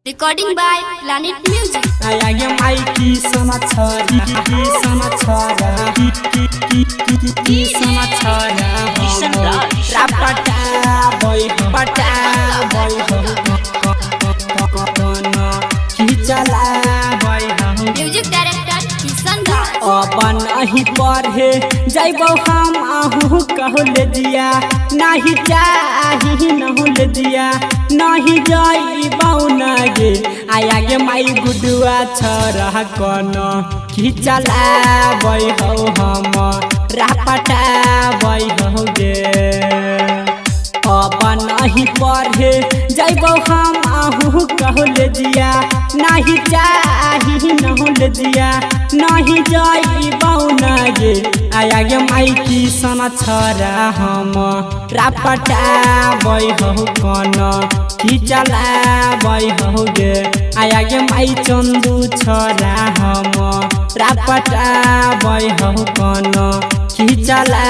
Recording by Planet Music. आया Mikey समाचार रापटा बोय खिचला बोय Music director Kisan Das. अपन अही पढ़े जैबो हम आहू कहल दिया नहीं चाही नहुल दिया नहीं जैबौ नगे आया गे माई गुडुआ छरह कन खिचला बै हो हम रापटा बै हो गे अपन अही पढ़े जैबौ हम आहू कहल दिया नहीं चाही नहुल दिया नहीं जैबौ नगे आया गे माइकी सना छरा हम रापटा बै हो कन खिचला बै हो गे आया गे माई चंदू छरा हम रापटा बै हो कन खिचला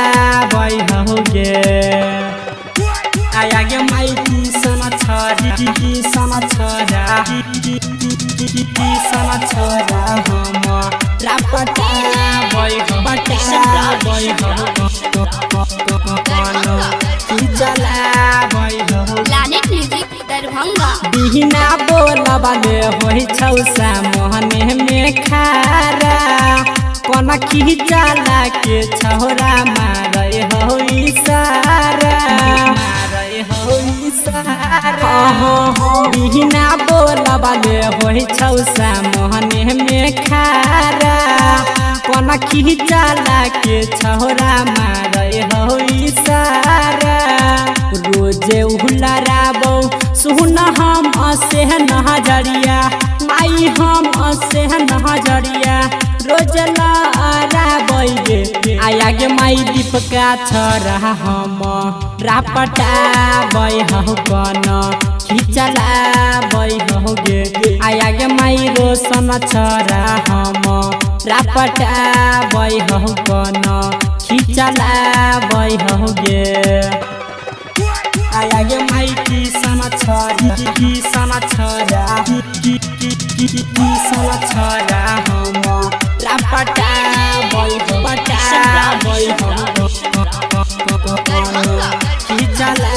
बै हो गे आया गे माइकी सना छरा हम रापटा बै हो खिचला बै हो Planet Music Darbhanga. बिना बोलबले होइ छौ सामने में खारा कोना खिचला के छौरा मारै हो इशारा बिना बोलबले होइ छौ सामने में खारा कोना खिचला के छौरा मारै हो इशारा रोजे उहलराबौ सुन हम असे नजरिया माई हम असे नजरिया रोज लहराबै गे आया गे माई दीपका छरा हम रापटा बै हो कन खिचला बै हो गे आया गे माई रोशन छरा हम रापटा बै हो कन खिचला बै हो गे आया गे माइकी सना छरा हम रापटा बै हो खिचला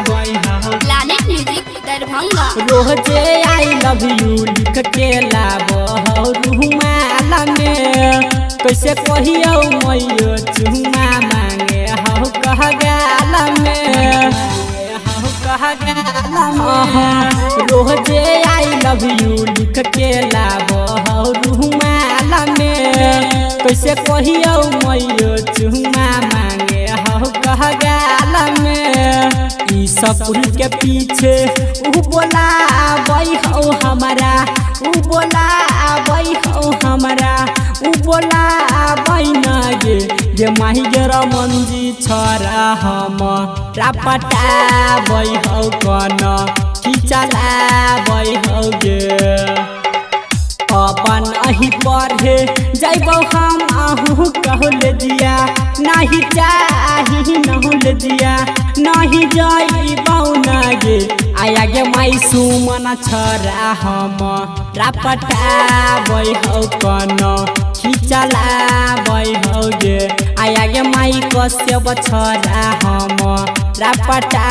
बै हो Planet Music Darbhanga. रोजे आई लव यू लिख के लाबो रुमाल में कैसे कहियो मैयो चुमा मांगे हो कह गाल में रोजे आई लव यू लिख के लाबो रुमाल में कैसे कहियो मैयो चुमा मांगे हो कह गाल में ई स्कूल के पीछे उ बोलाबै हो हमारा उ बोलाबै हो हमारा उ बोलाबै न गे माही गे रमनजी छरा हम रापटा बै हो कन खिचला बै हो गे अपन अही पढ़े जैबौ हम आहू कहल दिया नहीं चाही नहुल दिया नहीं जैबौ नगे आया गे माई सुमन छरा हम रापटा बै हो कन खिचला बै हो गे आया गे माई कश्यप छरा हम रापटा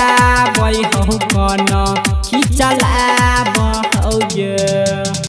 बै हो कन खिचला